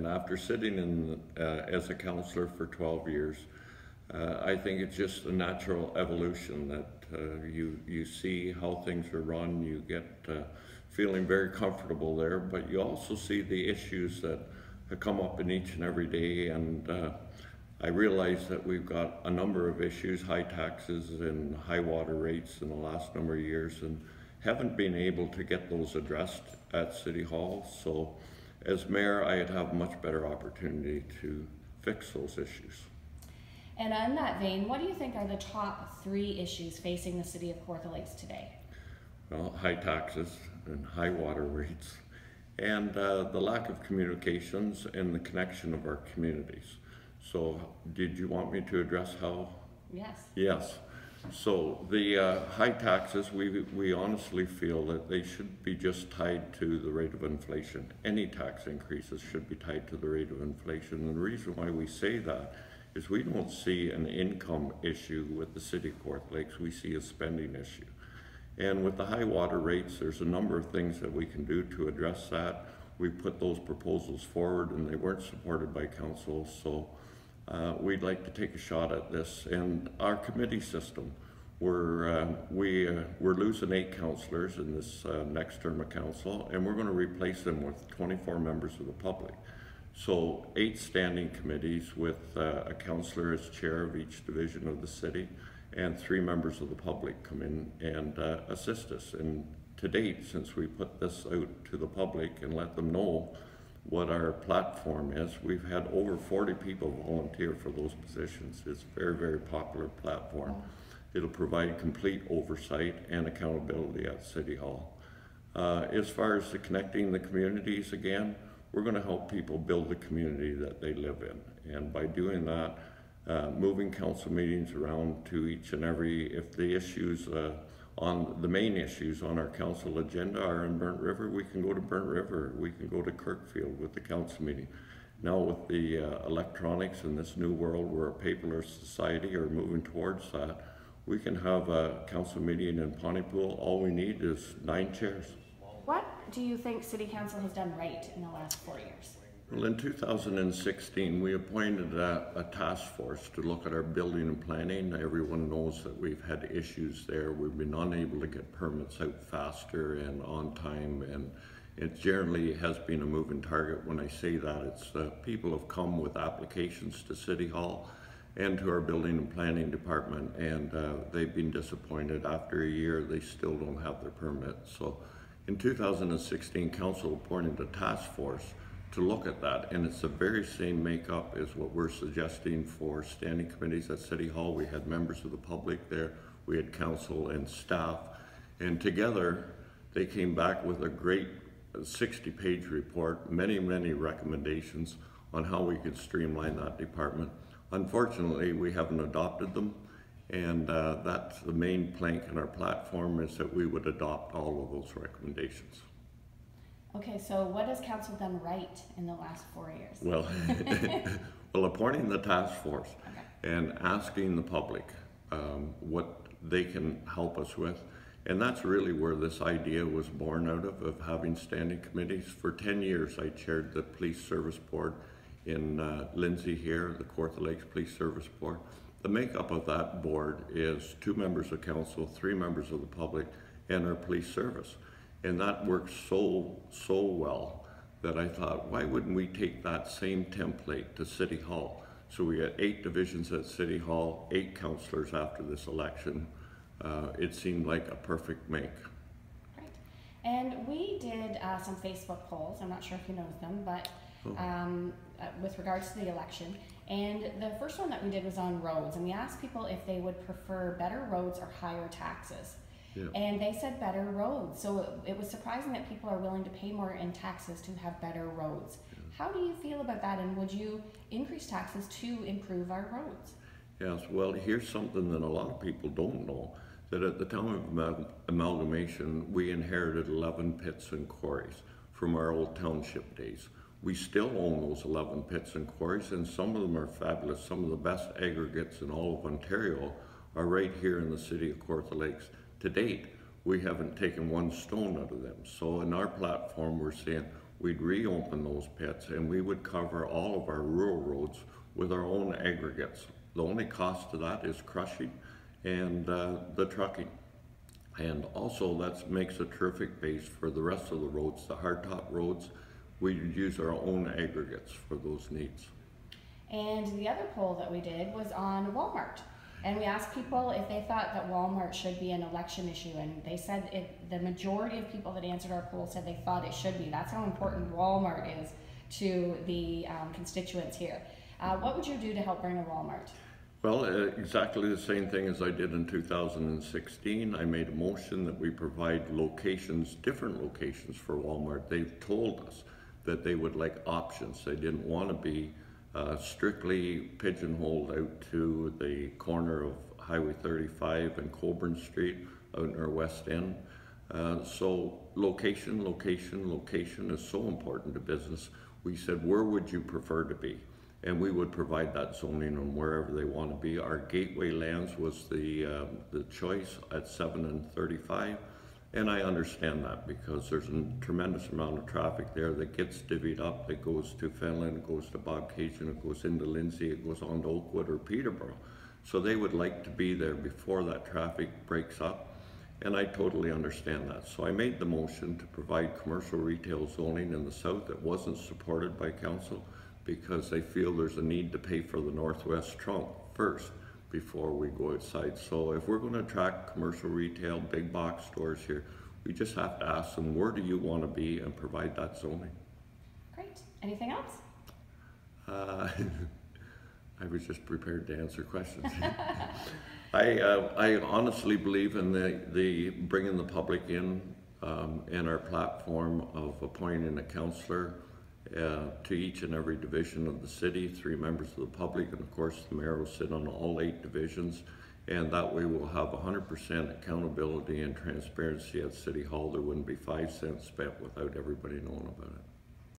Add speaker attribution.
Speaker 1: And after sitting in as a councillor for 12 years, I think it's just a natural evolution that you see how things are run, you get feeling very comfortable there, but you also see the issues that come up in each and every day, and I realize that we've got a number of issues, high taxes and high water rates in the last number of years, and haven't been able to get those addressed at City Hall. So as mayor, I'd have much better opportunity to fix those issues.
Speaker 2: And on that vein, what do you think are the top 3 issues facing the city of Kawartha Lakes today?
Speaker 1: Well, high taxes and high water rates, and the lack of communications and the connection of our communities. So did you want me to address how?
Speaker 2: Yes.
Speaker 1: Yes. So the high taxes, we honestly feel that they should be just tied to the rate of inflation. Any tax increases should be tied to the rate of inflation. And the reason why we say that is we don't see an income issue with the city of Kawartha Lakes, we see a spending issue. And with the high water rates, there's a number of things that we can do to address that. We put those proposals forward and they weren't supported by council, so we'd like to take a shot at this. And our committee system, we're losing 8 councillors in this next term of council, and we're going to replace them with 24 members of the public. So 8 standing committees with a councillor as chair of each division of the city, and 3 members of the public come in and assist us. And to date, since we put this out to the public and let them know what our platform is, we've had over 40 people volunteer for those positions. It's a very, very popular platform. It'll provide complete oversight and accountability at City Hall. As far as connecting the communities, again, we're going to help people build the community that they live in. And by doing that, moving council meetings around to each and every, if the issues on the main issues on our council agenda are in Burnt River, we can go to Burnt River, we can go to Kirkfield with the council meeting. Now with the electronics in this new world where a paperless society are moving towards that, we can have a council meeting in Pontypool. All we need is 9 chairs.
Speaker 2: What do you think City Council has done right in the last 4 years?
Speaker 1: Well, in 2016, we appointed a task force to look at our building and planning. Everyone knows that we've had issues there. We've been unable to get permits out faster and on time, and it generally has been a moving target. When I say that, it's people have come with applications to City Hall and to our building and planning department, and they've been disappointed. After a year, they still don't have their permit. So in 2016, council appointed a task force to look at that, and it's the very same makeup as what we're suggesting for standing committees at City Hall. We had members of the public there, we had council and staff, and together they came back with a great 60-page report, many recommendations on how we could streamline that department. Unfortunately, we haven't adopted them, and that's the main plank in our platform, is that we would adopt all of those recommendations.
Speaker 2: Okay, so what has council done right in the last 4 years?
Speaker 1: Well, well, appointing the task force and asking the public what they can help us with. And that's really where this idea was born out of having standing committees. For 10 years, I chaired the Police Service Board in Lindsay here, the Kawartha Lakes Police Service Board. The makeup of that board is 2 members of council, 3 members of the public, and our police service. And that works so well that I thought, why wouldn't we take that same template to City Hall? So we got 8 divisions at City Hall, 8 councillors after this election. It seemed like a perfect make.
Speaker 2: Right. And we did some Facebook polls. I'm not sure if you know them, but with regards to the election. And the first one that we did was on roads. And we asked people if they would prefer better roads or higher taxes. Yeah. And they said better roads. So it was surprising that people are willing to pay more in taxes to have better roads. Yeah. How do you feel about that, and would you increase taxes to improve our roads?
Speaker 1: Yes, well, here's something that a lot of people don't know, that at the time of amalgamation, we inherited 11 pits and quarries from our old township days. We still own those 11 pits and quarries, and some of them are fabulous. Some of the best aggregates in all of Ontario are right here in the city of Kawartha Lakes. To date, we haven't taken 1 stone out of them. So in our platform, we're saying we'd reopen those pits, and we would cover all of our rural roads with our own aggregates. The only cost to that is crushing and the trucking. And also that makes a terrific base for the rest of the roads, the hardtop roads. We use our own aggregates for those needs.
Speaker 2: And the other poll that we did was on Walmart. And we asked people if they thought that Walmart should be an election issue, and they said the majority of people that answered our poll said they thought it should be. That's how important Walmart is to the constituents here. What would you do to help bring a Walmart?
Speaker 1: Well, exactly the same thing as I did in 2016. I made a motion that we provide locations, different locations for Walmart. They've told us that they would like options. They didn't want to be strictly pigeonholed out to the corner of Highway 35 and Coburn Street out in our West End. So location, location, location is so important to business. We said, where would you prefer to be? And we would provide that zoning on wherever they want to be. Our gateway lands was the choice at 7 and 35. And I understand that because there's a tremendous amount of traffic there that gets divvied up. It goes to Fenelon, it goes to Bobcaygeon, it goes into Lindsay, it goes on to Oakwood or Peterborough. So they would like to be there before that traffic breaks up. And I totally understand that. So I made the motion to provide commercial retail zoning in the south that wasn't supported by council because they feel there's a need to pay for the northwest trunk first before we go outside. So if we're going to attract commercial retail, big box stores here, we just have to ask them, where do you want to be, and provide that zoning.
Speaker 2: Great. Anything else?
Speaker 1: I was just prepared to answer questions. I honestly believe in the bringing the public in our platform of appointing a councillor to each and every division of the city, 3 members of the public, and of course the mayor will sit on all 8 divisions, and that way we'll have 100% accountability and transparency at City Hall. There wouldn't be 5 cents spent without everybody knowing about it.